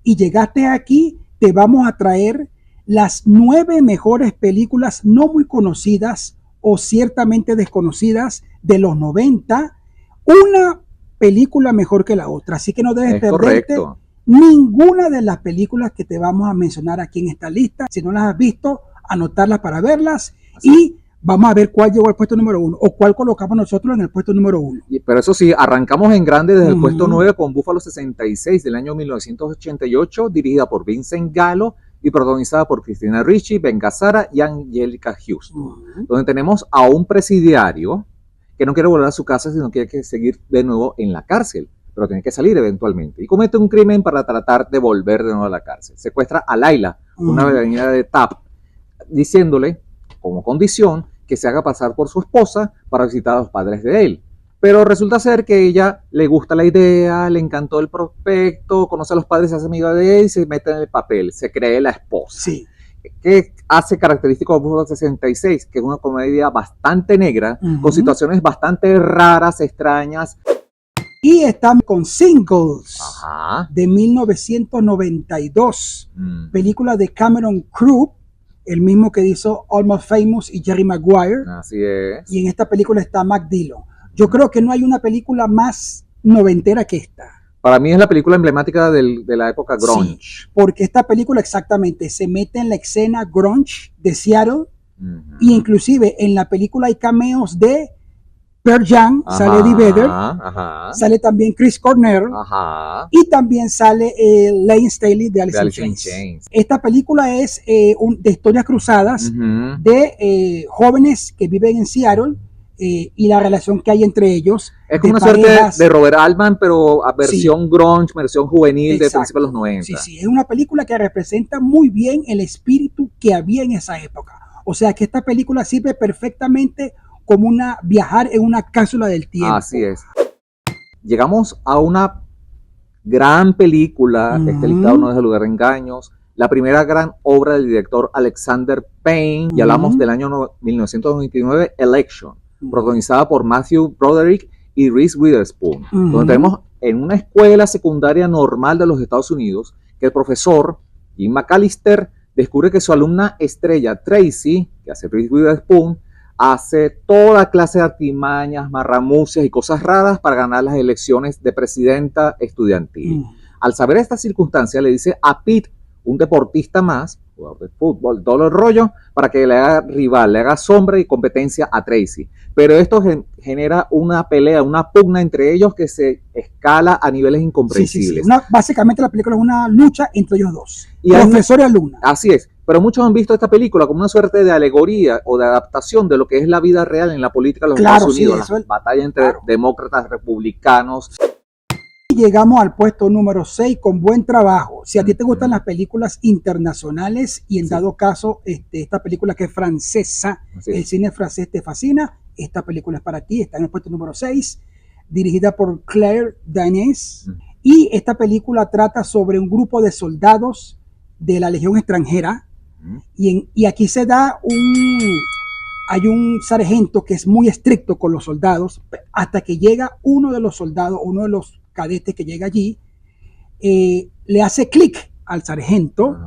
y llegaste aquí, te vamos a traer las 9 mejores películas no muy conocidas o ciertamente desconocidas de los 90, una película mejor que la otra. Así que no debes perderte ninguna de las películas que te vamos a mencionar aquí en esta lista. Si no las has visto, anotarlas para verlas y vamos a ver cuál llegó al puesto número 1 o cuál colocamos nosotros en el puesto número 1. Pero eso sí, arrancamos en grande desde el puesto 9 con Búfalo 66 del año 1988, dirigida por Vincent Gallo y protagonizada por Christina Ricci, Ben Gazzara y Anjelica Huston, donde tenemos a un presidiario que no quiere volver a su casa, sino que quiere seguir de nuevo en la cárcel, pero tiene que salir eventualmente, y comete un crimen para tratar de volver de nuevo a la cárcel. Secuestra a Laila, una bailarina de tap, diciéndole, como condición, que se haga pasar por su esposa para visitar a los padres de él. Pero resulta ser que ella le gusta la idea, le encantó el prospecto, conoce a los padres, se hace amiga de él y se mete en el papel, se cree la esposa. Sí. ¿Qué hace característico a Búfalo 66? Que es una comedia bastante negra, con situaciones bastante raras, extrañas. Y estamos con Singles, de 1992, película de Cameron Crowe, el mismo que hizo Almost Famous y Jerry Maguire. Así es. Y en esta película está Matt Dillon. Yo creo que no hay una película más noventera que esta. Para mí es la película emblemática de la época grunge. Sí, porque esta película exactamente se mete en la escena grunge de Seattle, y inclusive en la película hay cameos de Pearl Jam, sale Eddie Vedder, sale también Chris Cornell, y también sale Layne Staley de Alice in Chains. Esta película es de historias cruzadas de jóvenes que viven en Seattle, y la relación que hay entre ellos. Es como una suerte de Robert Altman, pero a versión grunge, versión juvenil de principios de los 90. Sí, sí, es una película que representa muy bien el espíritu que había en esa época. O sea que esta película sirve perfectamente como viajar en una cápsula del tiempo. Así es. Llegamos a una gran película, este listado no deja lugar a engaños, la primera gran obra del director Alexander Payne, y hablamos del año 1999, Election, protagonizada por Matthew Broderick y Reese Witherspoon, donde tenemos en una escuela secundaria normal de los Estados Unidos que el profesor Jim McAllister descubre que su alumna estrella Tracy, que hace Reese Witherspoon, hace toda clase de artimañas, marramucias y cosas raras para ganar las elecciones de presidenta estudiantil. Al saber esta circunstancia, le dice a Pete, un deportista más, jugador de fútbol, todo el rollo, para que le haga rival, le haga sombra y competencia a Tracy. Pero esto genera una pelea, una pugna entre ellos que se escala a niveles incomprensibles. Sí. Básicamente la película es una lucha entre ellos dos, profesor y alumna. Así es, pero muchos han visto esta película como una suerte de alegoría o de adaptación de lo que es la vida real en la política de los Estados Unidos, la batalla entre demócratas, republicanos. Llegamos al puesto número 6 con buen trabajo. Si a ti te gustan las películas internacionales y en dado caso esta película que es francesa, el cine francés te fascina, esta película es para ti, está en el puesto número 6, dirigida por Claire Denis, y esta película trata sobre un grupo de soldados de la Legión extranjera, y aquí se da hay un sargento que es muy estricto con los soldados, hasta que llega uno de los soldados, uno de los cadetes que llega allí, le hace clic al sargento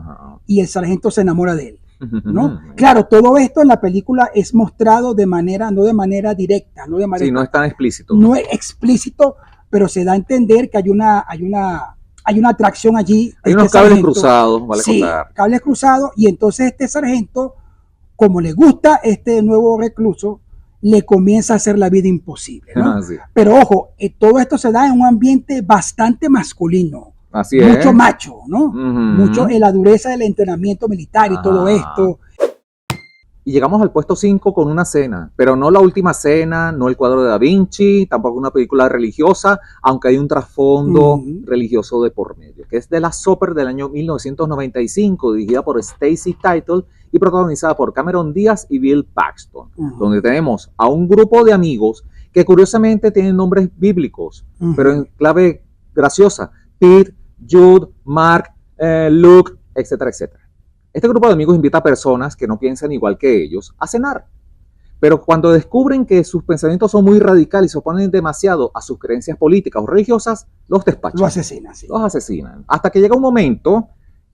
y el sargento se enamora de él, ¿no? Claro, todo esto en la película es mostrado no de manera directa, no es tan explícito. No es explícito, pero se da a entender que hay una atracción allí. Hay unos cables cruzados, vale contar. Cables cruzados, y entonces este sargento, como le gusta este nuevo recluso, le comienza a hacer la vida imposible, ¿no? Pero ojo, todo esto se da en un ambiente bastante masculino. Así es. Mucho macho, ¿no? Mucho en la dureza del entrenamiento militar y todo esto. Y llegamos al puesto 5 con una cena, pero no la última cena, no el cuadro de Da Vinci, tampoco una película religiosa, aunque hay un trasfondo religioso de por medio, que es The Last Supper del año 1995, dirigida por Stacy Title y protagonizada por Cameron Díaz y Bill Paxton, donde tenemos a un grupo de amigos que curiosamente tienen nombres bíblicos, pero en clave graciosa: Pete, Jude, Mark, Luke, etcétera, etcétera. Este grupo de amigos invita a personas que no piensan igual que ellos a cenar, Pero cuando descubren que sus pensamientos son muy radicales y se oponen demasiado a sus creencias políticas o religiosas, los despachan. Lo asesinan, sí. Los asesinan. Hasta que llega un momento,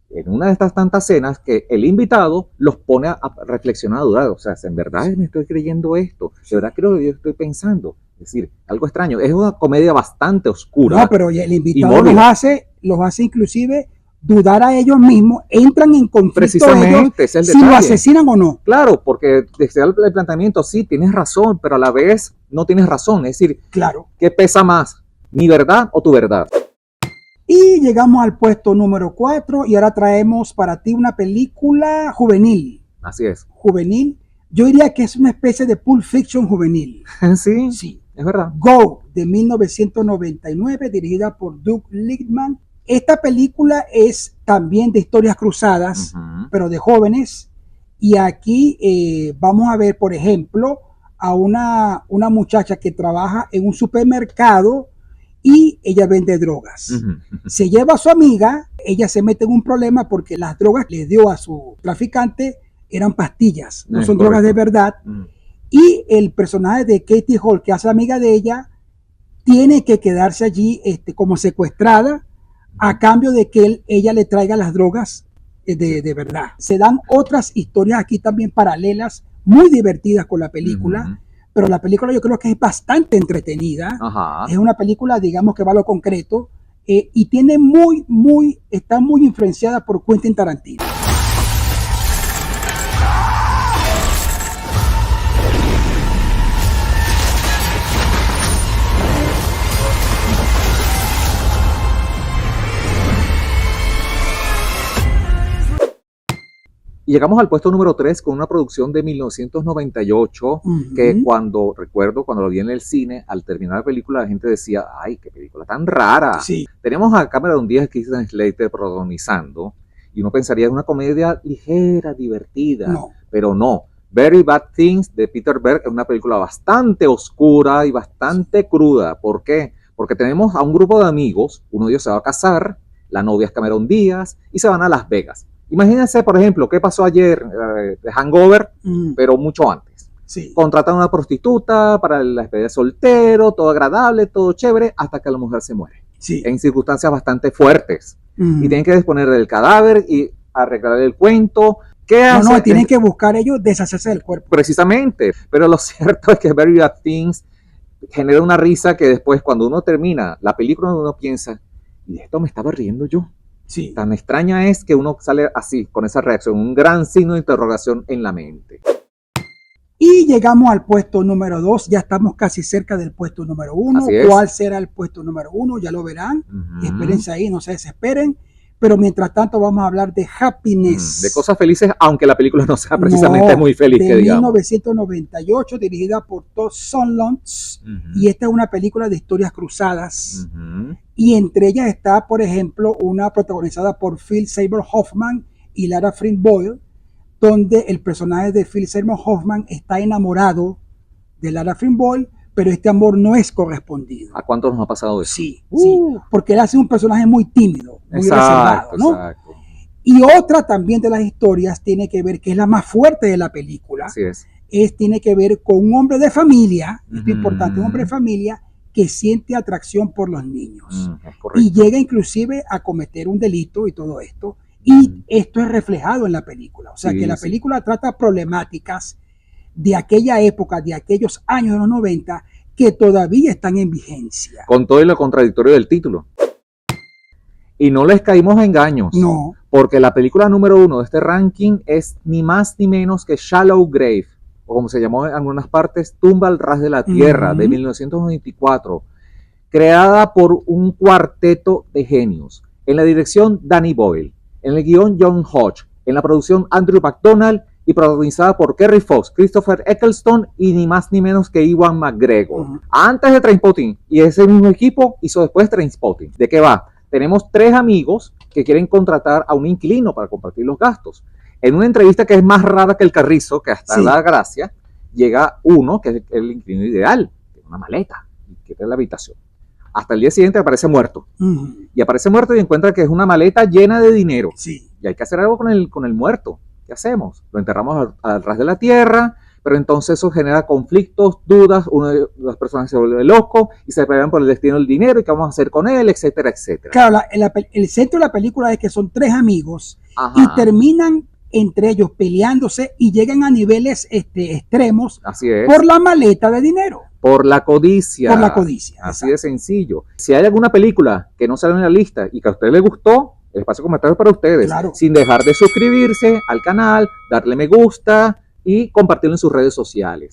en una de estas tantas cenas, que el invitado los pone a reflexionar, a dudar. O sea, ¿en verdad me estoy creyendo esto? ¿De verdad creo que yo estoy pensando? Es decir, algo extraño. Es una comedia bastante oscura. No, pero el invitado los hace inclusive dudar a ellos mismos, entran en conflicto precisamente, ellos, si lo asesinan o no. Claro, porque desde el planteamiento, sí, tienes razón, pero a la vez no tienes razón. Es decir, claro, ¿qué pesa más? ¿Mi verdad o tu verdad? Y llegamos al puesto número 4 y ahora traemos para ti una película juvenil. Así es. Juvenil. Yo diría que es una especie de Pulp Fiction juvenil. Sí, sí, es verdad. Go, de 1999, dirigida por Doug Lichtman. Esta película es también de historias cruzadas, pero de jóvenes. Y aquí vamos a ver, por ejemplo, a una muchacha que trabaja en un supermercado y ella vende drogas. Se lleva a su amiga, ella se mete en un problema porque las drogas que le dio a su traficante eran pastillas, no son drogas de verdad. Y el personaje de Katie Hall, que hace la amiga de ella, tiene que quedarse allí como secuestrada a cambio de que ella le traiga las drogas de verdad. Se dan otras historias aquí también paralelas, muy divertidas con la película, pero la película yo creo que es bastante entretenida. Es una película, digamos, que va a lo concreto y tiene está muy influenciada por Quentin Tarantino. Y llegamos al puesto número 3 con una producción de 1998, que cuando lo vi en el cine, al terminar la película, la gente decía, ¡ay, qué película tan rara! Sí. Tenemos a Cameron Díaz y Christian Slater protagonizando, y uno pensaría en una comedia ligera, divertida, pero no. Very Bad Things de Peter Berg es una película bastante oscura y bastante cruda. ¿Por qué? Porque tenemos a un grupo de amigos, uno de ellos se va a casar, la novia es Cameron Díaz, y se van a Las Vegas. Imagínense, por ejemplo, qué pasó ayer de Hangover, pero mucho antes. Sí. Contratan a una prostituta para la despedida de soltero, todo agradable, todo chévere, hasta que la mujer se muere. Sí. En circunstancias bastante fuertes. Y tienen que disponer del cadáver y arreglar el cuento. ¿Qué hace? No, tienen que buscar ellos deshacerse del cuerpo. Precisamente. Pero lo cierto es que Very Bad Things genera una risa que después, cuando uno termina la película, uno piensa, ¿y de esto me estaba riendo yo? Sí. Tan extraña es que uno sale así, con esa reacción, un gran signo de interrogación en la mente. Y llegamos al puesto número 2, ya estamos casi cerca del puesto número 1. ¿Cuál será el puesto número 1? Ya lo verán. Espérense ahí, no se desesperen. Pero mientras tanto vamos a hablar de Happiness. De cosas felices, aunque la película no sea precisamente muy feliz, que digamos. De 1998, dirigida por Todd Solondz. Y esta es una película de historias cruzadas. Y entre ellas está, por ejemplo, una protagonizada por Philip Seymour Hoffman y Lara Flynn Boyle, donde el personaje de Philip Seymour Hoffman está enamorado de Lara Flynn Boyle, pero este amor no es correspondido. ¿A cuántos nos ha pasado eso? Sí, sí, porque él hace un personaje muy tímido, muy reservado, ¿no? Exacto. Y otra también de las historias tiene que ver, que es la más fuerte de la película, Así es. Tiene que ver con un hombre de familia, esto es importante, un hombre de familia que siente atracción por los niños. Y llega inclusive a cometer un delito y todo esto. Y esto es reflejado en la película. O sea que la película trata problemáticas de aquella época, de aquellos años de los 90, que todavía están en vigencia. Con todo y lo contradictorio del título. Y no les caímos a engaños. No. Porque la película número 1 de este ranking es ni más ni menos que Shallow Grave, o como se llamó en algunas partes, Tumba al ras de la tierra, de 1994, creada por un cuarteto de genios. En la dirección, Danny Boyle. En el guión, John Hodge. En la producción, Andrew McDonald. Y protagonizada por Kerry Fox, Christopher Eccleston y ni más ni menos que Ewan McGregor. Antes de Trainspotting, y ese mismo equipo hizo después Trainspotting. ¿De qué va? Tenemos 3 amigos que quieren contratar a un inquilino para compartir los gastos. En una entrevista que es más rara que el carrizo, que hasta da gracia, llega uno que es el inquilino ideal, tiene una maleta y quiere la habitación. Hasta el día siguiente aparece muerto. Y aparece muerto y encuentra que es una maleta llena de dinero. Sí. Y hay que hacer algo con el muerto. ¿Qué hacemos? Lo enterramos al ras de la tierra, pero entonces eso genera conflictos, dudas, una de las personas se vuelve loco y se pelean por el destino del dinero y qué vamos a hacer con él, etcétera, etcétera. Claro, el centro de la película es que son tres amigos Ajá. y terminan entre ellos peleándose y llegan a niveles extremos. Así es. Por la maleta de dinero. Por la codicia. Por la codicia. Así de sencillo. Si hay alguna película que no sale en la lista y que a usted le gustó, el espacio de comentarios para ustedes. Claro. Sin dejar de suscribirse al canal, darle me gusta y compartirlo en sus redes sociales.